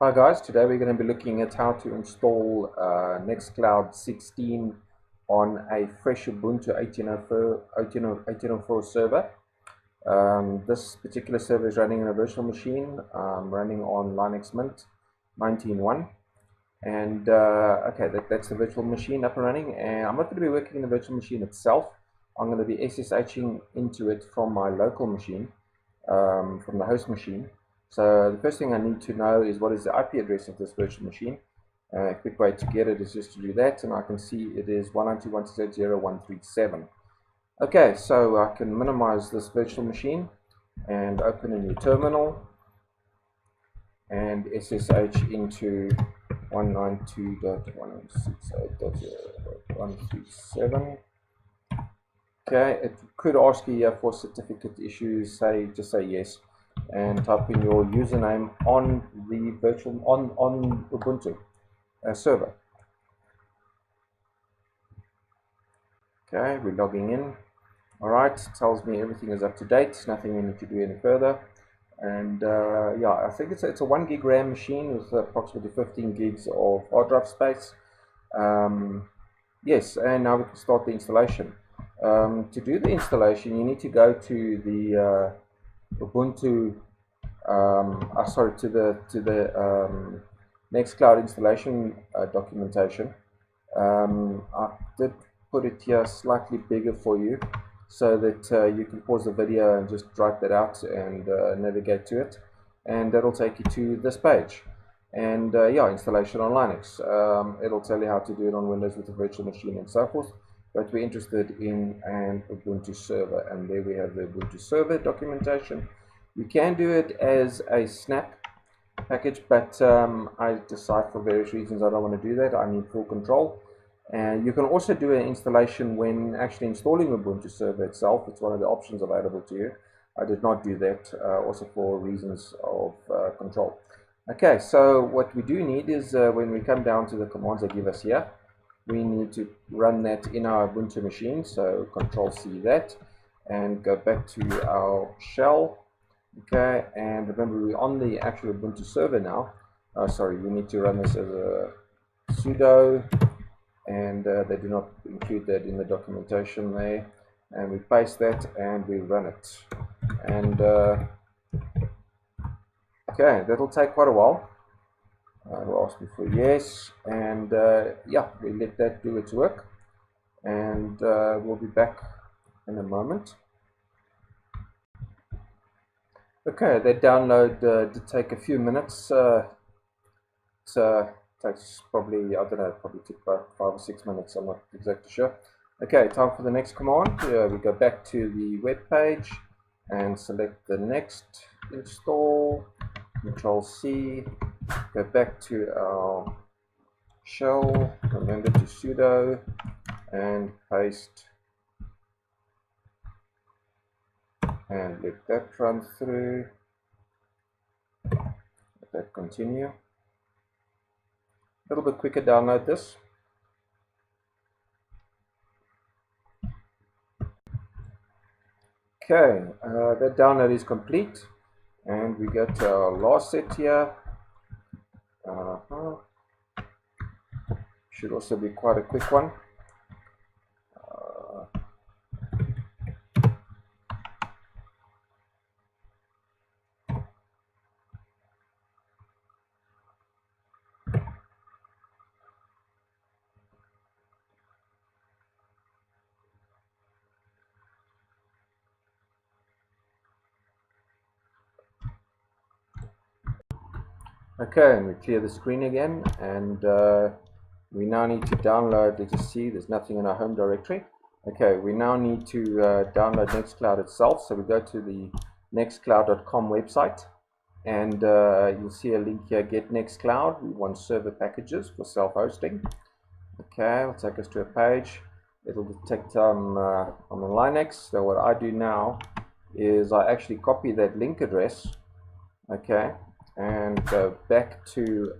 Hi guys, today we're going to be looking at how to install NextCloud 16 on a fresh Ubuntu 18.04 server. This particular server is running on a virtual machine, running on Linux Mint 19.1. And okay, that's the virtual machine up and running. And I'm not going to be working in the virtual machine itself. I'm going to be SSHing into it from my local machine, from the host machine. So the first thing I need to know is what is the IP address of this virtual machine. A quick way to get it is just to do that, and I can see it is 192.168.0.137. Okay, so I can minimize this virtual machine and open a new terminal and SSH into 192.168.0.137. Okay, it could ask you here for certificate issues. Just say yes, and type in your username on the virtual on Ubuntu server. Okay, we're logging in. All right, tells me everything is up to date. Nothing we need to do any further. And yeah, I think it's a 1 gig RAM machine with approximately 15 gigs of hard drive space. Yes, and now we can start the installation. To do the installation, you need to go to the Ubuntu, to the NextCloud installation documentation. I did put it here slightly bigger for you so that you can pause the video and just write that out and navigate to it, and that'll take you to this page. And yeah, installation on Linux. It'll tell you how to do it on Windows with a virtual machine and so forth, but we're interested in an Ubuntu server, and there we have the Ubuntu server documentation. You can do it as a snap package, but I decide for various reasons I don't want to do that. I need full control. And you can also do an installation when actually installing Ubuntu server itself. It's one of the options available to you. I did not do that, also for reasons of control. Okay, so what we do need is when we come down to the commands they give us here, we need to run that in our Ubuntu machine. So Control-C that, and go back to our shell. Okay, and remember we're on the actual Ubuntu server now. Sorry, you need to run this as a sudo, and they do not include that in the documentation there. And we paste that and we run it. And okay, that'll take quite a while. We'll ask me for yes, and yeah, we let that do its work, and we'll be back in a moment. Okay, that download did take a few minutes. It takes probably, I don't know, probably took about 5 or 6 minutes, I'm not exactly sure. Okay, time for the next command. We go back to the web page and select the next install, Control-C, go back to our shell, remember to sudo, and paste, and let that run through. Let that continue. A little bit quicker download this. Okay, that download is complete, and we go to our last set here. Should also be quite a quick one. Okay, and we clear the screen again, and we now need to download. Let's just see, there's nothing in our home directory. Okay, we now need to download NextCloud itself. So we go to the nextcloud.com website, and you'll see a link here, Get NextCloud. We want server packages for self-hosting. Okay, it'll take us to a page. It'll detect I'm on Linux. So what I do now is I actually copy that link address, okay, and go back to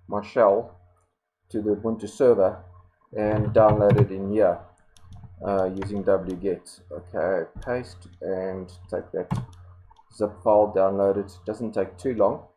my shell, to the Ubuntu server, and download it in here using wget. Okay, paste and take that zip file, download it. Doesn't take too long.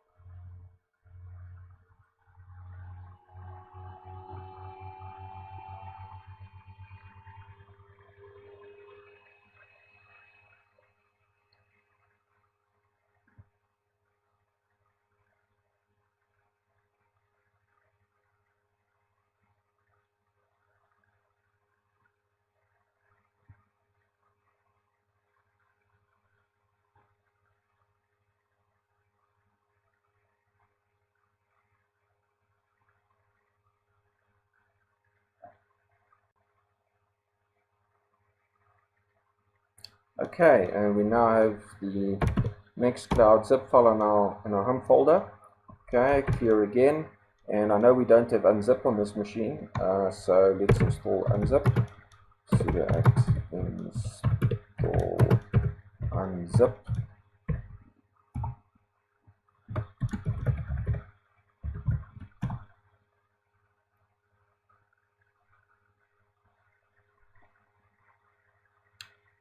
Okay, and we now have the NextCloud zip file in our home folder. Okay, clear again, and I know we don't have unzip on this machine, so let's install unzip. Sudo apt install unzip.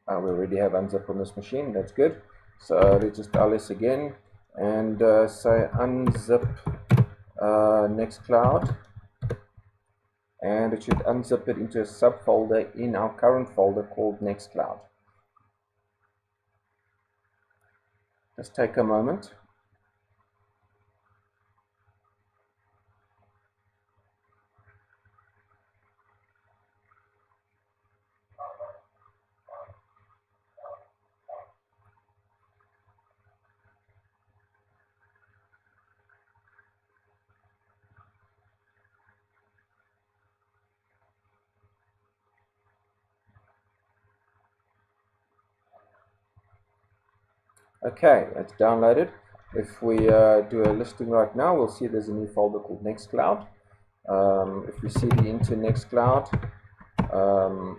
We already have unzip on this machine, that's good. So let's just ls again and say unzip NextCloud, and it should unzip it into a subfolder in our current folder called NextCloud. Just take a moment. Okay, it's downloaded. If we do a listing right now, we'll see there's a new folder called NextCloud. If we cd into NextCloud,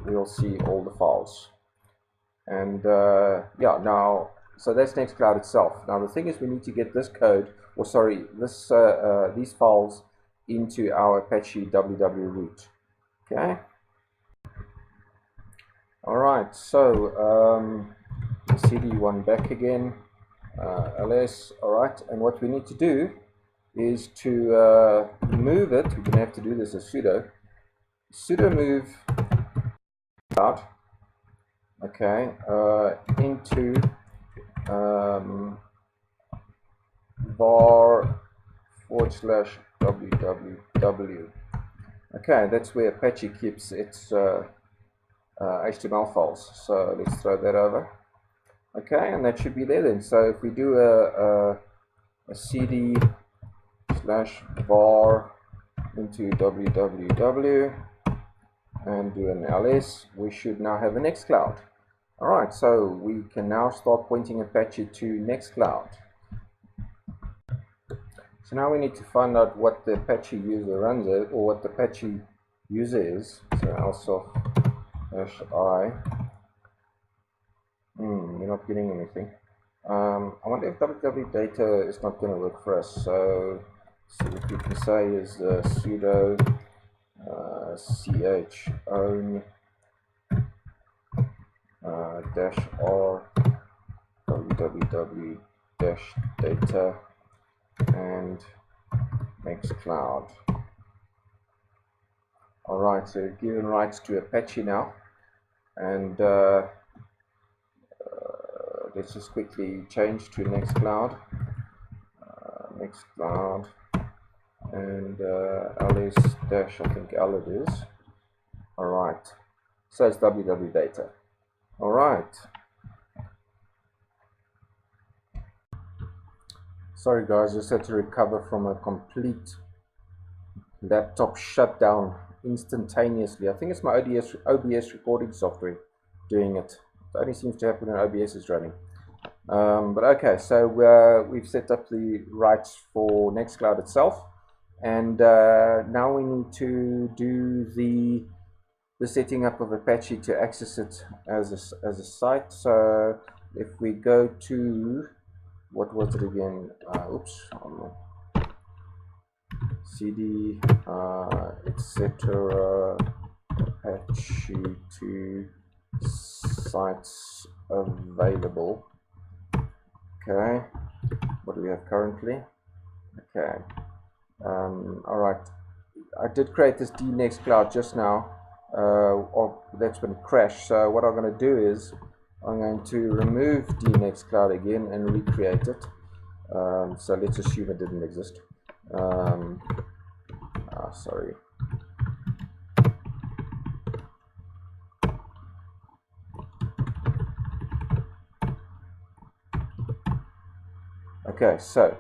we'll see all the files. And yeah, now, so that's NextCloud itself. Now the thing is, we need to get this code, or sorry, this these files into our Apache www root. Okay. All right. So cd1 back again. ls. All right. And what we need to do is to move it. We're going to have to do this as sudo move out. Okay, into var /www. Okay, that's where Apache keeps its HTML files. So let's throw that over. Okay, and that should be there then. So if we do a cd /var into www and do an ls, we should now have a NextCloud. Alright, so we can now start pointing Apache to NextCloud. So now we need to find out what the Apache user runs it, or what the Apache user is. So -i. We're not getting anything. I wonder if www data is not going to work for us. So what we can say is sudo ch own -r www -data and NextCloud. Alright, so we've given rights to Apache now, and let's just quickly change to NextCloud, NextCloud, and ls dash, I think L it is. Alright, so it's www data. Alright. Sorry guys, just had to recover from a complete laptop shutdown instantaneously. I think it's my OBS recording software doing it. It only seems to happen when OBS is running. But okay, so we've set up the rights for NextCloud itself, and now we need to do the setting up of Apache to access it as a site. So if we go to, what was it again? Oops. cd etc. Apache to sites available. Okay, what do we have currently? Okay, all right. I did create this dNextCloud just now. That's been crashed. So what I'm going to do is I'm going to remove dNextCloud again and recreate it. So let's assume it didn't exist. Sorry. Okay, so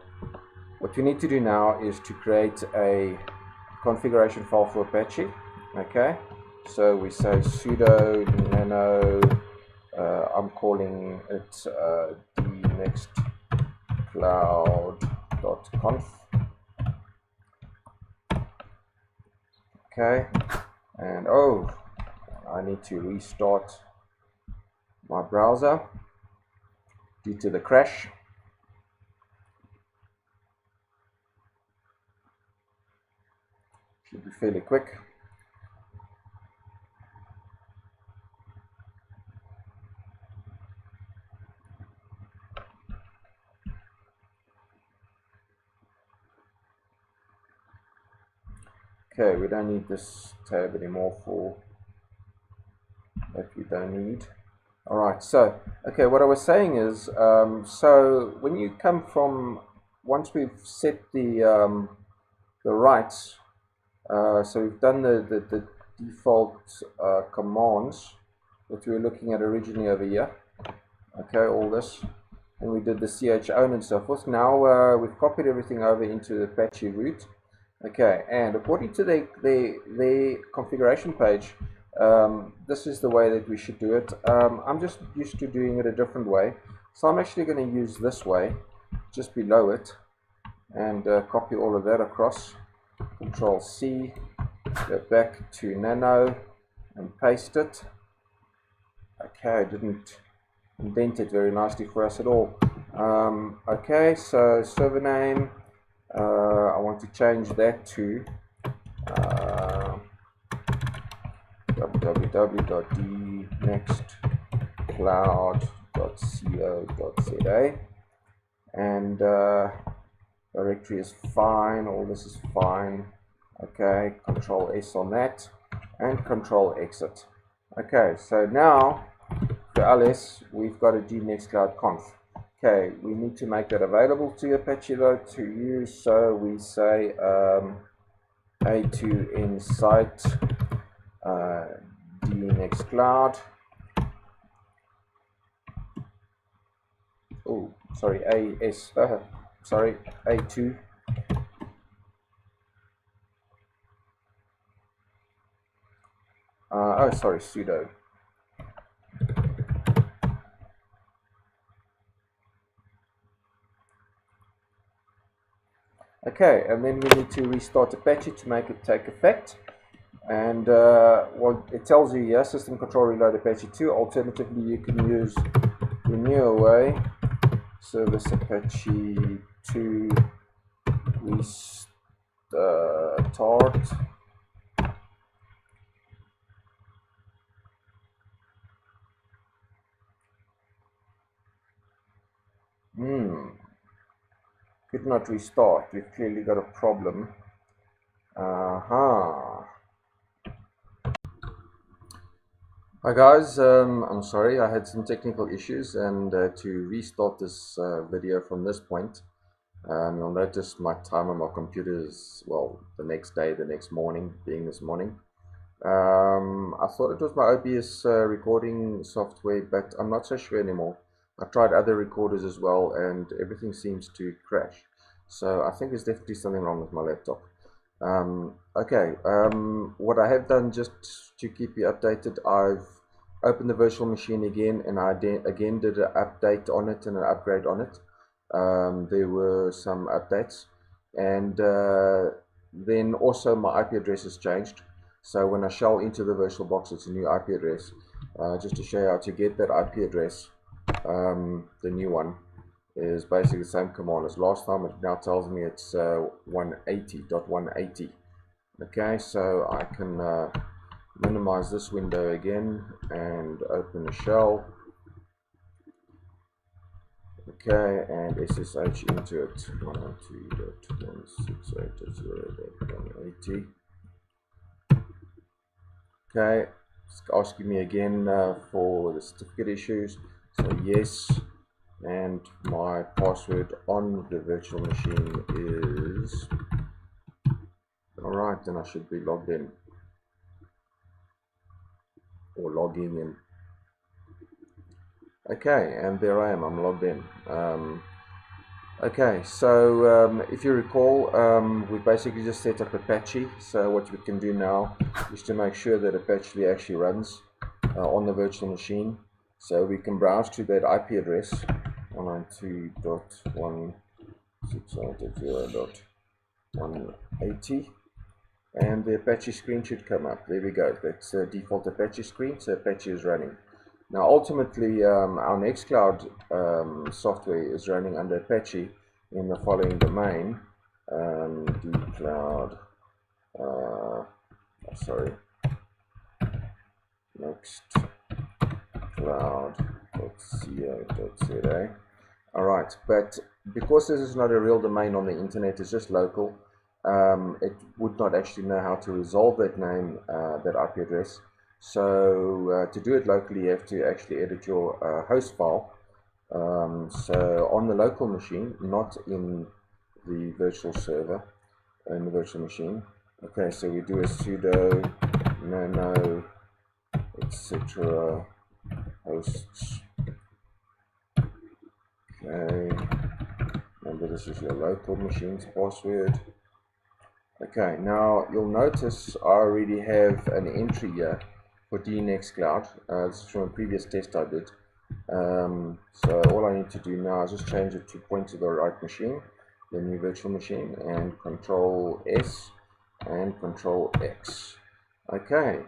what you need to do now is to create a configuration file for Apache. Okay, so we say sudo nano I'm calling it the nextcloud.conf. Okay, and oh, I need to restart my browser due to the crash. Should be fairly quick. Okay, we don't need this tab anymore for that we don't need. Alright, so, okay, what I was saying is, so when you come from, once we've set the rights, so we've done the default commands that we were looking at originally over here, okay, all this, and we did the chown and so forth. Now we've copied everything over into the Apache root. Okay, and according to the configuration page, this is the way that we should do it. I'm just used to doing it a different way, so I'm actually going to use this way, just below it, and copy all of that across. Control C, go back to Nano, and paste it. Okay, I didn't indent it very nicely for us at all. Okay, so server name. I want to change that to www.nextcloud.co.za, and directory is fine, all this is fine. Okay, Control S on that and Control exit. Okay, so now for ls we've got to do nextcloud conf. Okay, we need to make that available to Apache though to use, so we say a2 site d nextcloud. Oh, sorry, sorry, a2 oh sorry, sudo. Okay, and then we need to restart Apache to make it take effect. And well, it tells you here, system control reload Apache 2. Alternatively, you can use the newer way, service Apache 2 restart. Could not restart. We've clearly got a problem. Hi guys, I'm sorry, I had some technical issues, and to restart this video from this point, you'll notice my time on my computer is, well, the next day, the next morning, being this morning. I thought it was my OBS recording software, but I'm not so sure anymore. I tried other recorders as well, and everything seems to crash. So I think there's definitely something wrong with my laptop. Okay, what I have done, just to keep you updated, I've opened the virtual machine again, and I again did an update on it and an upgrade on it. There were some updates, and then also my IP address has changed. So when I shell into the VirtualBox, it's a new IP address. Just to show you how to get that IP address, the new one is basically the same command as last time. It now tells me it's 180.180. Okay, so I can minimize this window again and open a shell. Okay, and SSH into it, 192.168.0.180. Okay, it's asking me again for the certificate issues, so yes, and my password on the virtual machine is, alright, then I should be logged in, or logging in. Okay, and there I am, I'm logged in. Okay, so if you recall, we basically just set up Apache. So what we can do now is to make sure that Apache actually runs on the virtual machine. So we can browse to that IP address 192.168.0.180, and the Apache screen should come up. There we go. That's the default Apache screen, so Apache is running. Now ultimately our NextCloud software is running under Apache in the following domain, nextcloud, nextcloud.co.za. Alright, but because this is not a real domain on the internet, it's just local, it would not actually know how to resolve that name, that IP address. So to do it locally, you have to actually edit your host file. So on the local machine, not in the virtual server, in the virtual machine. Okay, so we do a sudo nano etc. hosts. Okay, remember this is your local machine's password. Okay, now you'll notice I already have an entry here for nextcloud. This is from a previous test I did. So all I need to do now is just change it to point to the right machine, the new virtual machine, and Control S and Control X. Okay,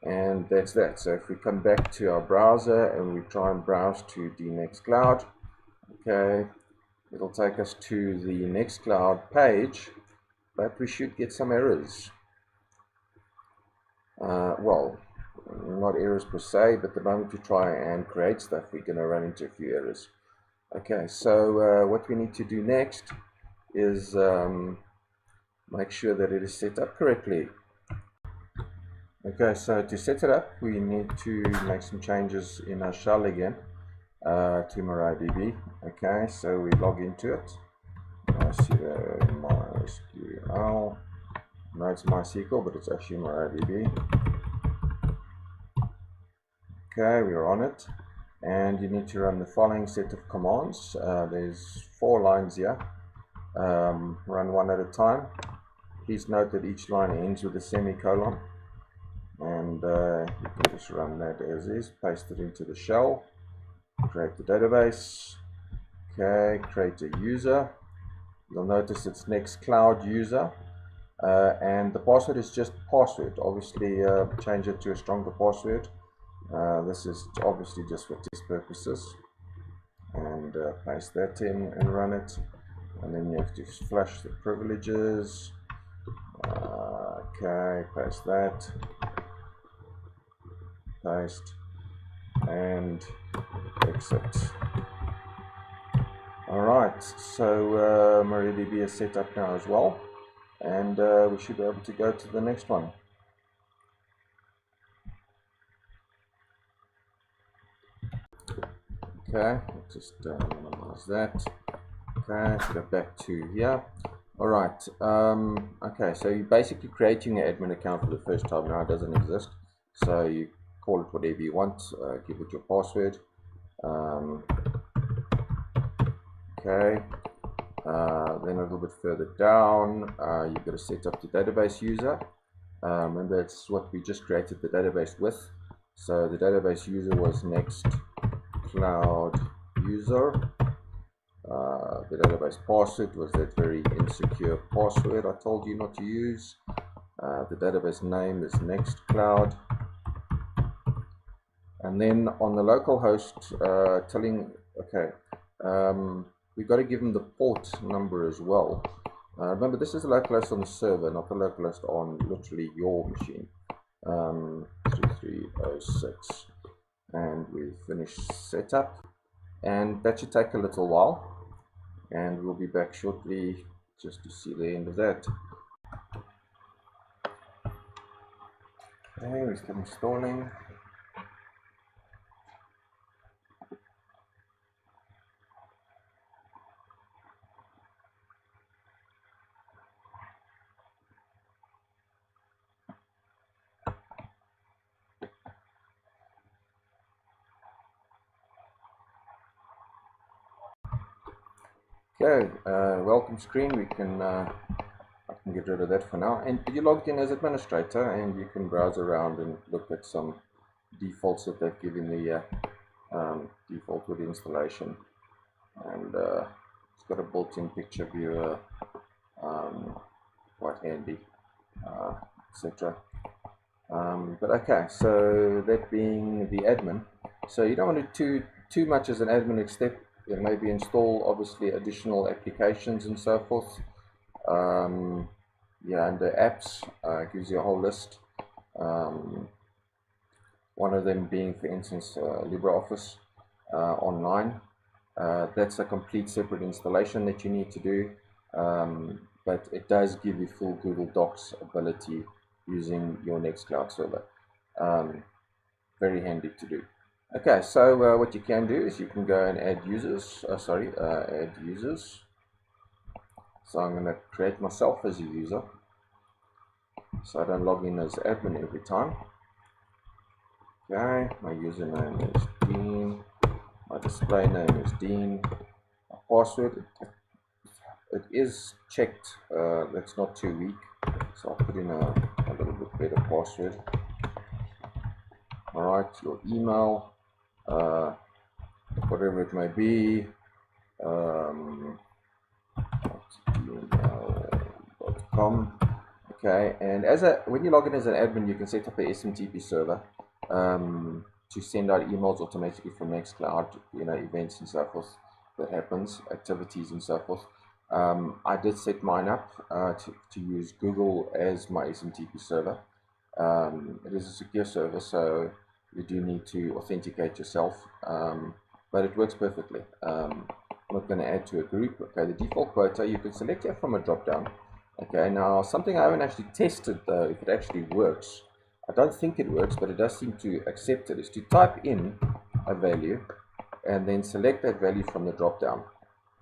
and that's that. So if we come back to our browser and we try and browse to nextcloud, okay, it'll take us to the NextCloud page, but we should get some errors. Well, not errors per se, but the moment we try and create stuff, we're going to run into a few errors. Okay, so what we need to do next is make sure that it is set up correctly. Okay, so to set it up, we need to make some changes in our shell again to MariaDB. Okay, so we log into it. sudo MySQL. No, it's MySQL, but it's actually MariaDB. Okay, we're on it, and you need to run the following set of commands. There's 4 lines here. Run one at a time. Please note that each line ends with a semicolon, and you can just run that as is. Paste it into the shell. Create the database. Okay, create a user. You'll notice it's nextclouduser, and the password is just password. Obviously, change it to a stronger password. This is obviously just for test purposes, and paste that in and run it, and then you have to flush the privileges. Okay, paste that, paste, and exit. Alright, so MariaDB is set up now as well, and we should be able to go to the next one. Okay, just minimize that. Okay, let's go back to here. Alright, okay, so you're basically creating an admin account for the first time now. It doesn't exist, so you call it whatever you want, give it your password. Okay, then a little bit further down, you've got to set up the database user. Remember, it's what we just created the database with. So the database user was nextclouduser. The database password was that very insecure password I told you not to use. The database name is nextcloud. And then on the local host, we've got to give them the port number as well. Remember, this is the localhost on the server, not the localhost on literally your machine. 3306. And we've finished setup. And that should take a little while. And we'll be back shortly just to see the end of that. Okay, we're still installing. Okay, welcome screen. We can I can get rid of that for now. And you logged in as administrator, and you can browse around and look at some defaults that they've given the default with installation, and it's got a built-in picture viewer, quite handy, etc. But okay, so that being the admin, so you don't want to do too much as an admin, except maybe install obviously additional applications and so forth. Yeah, and the apps gives you a whole list. One of them being, for instance, LibreOffice Online. That's a complete separate installation that you need to do, but it does give you full Google Docs ability using your NextCloud server. Very handy to do. Okay, so what you can do is you can go and add users. Add users. So I'm going to create myself as a user, so I don't log in as admin every time. Okay, my username is Dean. My display name is Dean. My password, it is checked. That's not too weak, so I'll put in a little bit better password. Alright, your email, whatever it may be, gmail.com. Okay, and when you log in as an admin, you can set up a SMTP server to send out emails automatically from NextCloud, events and so forth that happens, activities and so forth. I did set mine up to use Google as my SMTP server. It is a secure server, so you do need to authenticate yourself, but it works perfectly. I'm not going to add to a group. Okay, the default quota, you can select here from a drop down. Okay, now something I haven't actually tested though, if it actually works. I don't think it works, but it does seem to accept it, is to type in a value and then select that value from the drop down.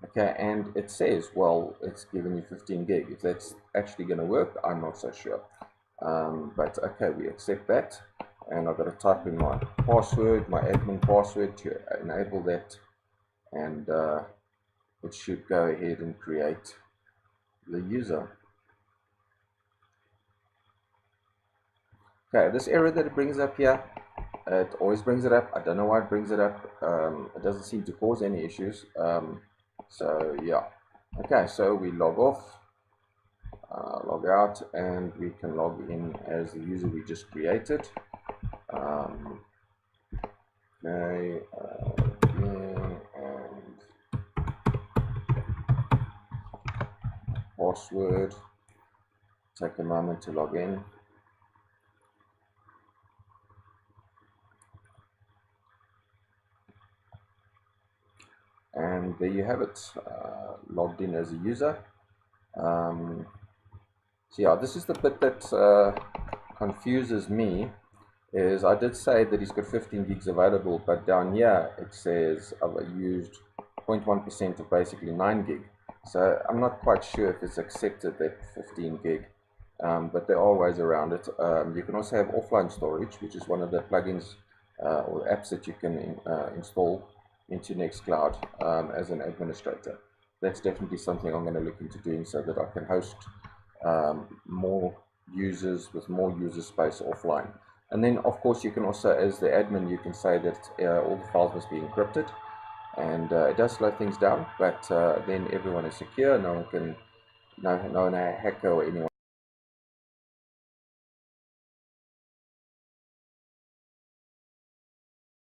Okay, and it says, well, it's giving you 15 gig. If that's actually going to work, I'm not so sure. But okay, we accept that, and I've got to type in my password, my admin password, to enable that, and it should go ahead and create the user. Okay, this error that it brings up here, it always brings it up. I don't know why it brings it up. It doesn't seem to cause any issues. So yeah, okay, so we log off, log out, and we can log in as the user we just created. Okay, and password. Take a moment to log in. And there you have it, logged in as a user. So yeah, this is the bit that confuses me, is I did say that he's got 15 gigs available, but down here it says I've used 0.1% of basically 9 gig. So I'm not quite sure if it's accepted that 15 gig, but there are ways around it. You can also have offline storage, which is one of the plugins or apps that you can install into NextCloud as an administrator. That's definitely something I'm going to look into doing, so that I can host more users with more user space offline. And then of course you can also, as the admin, you can say that all the files must be encrypted, and it does slow things down, but then everyone is secure. No one can, no hacker or anyone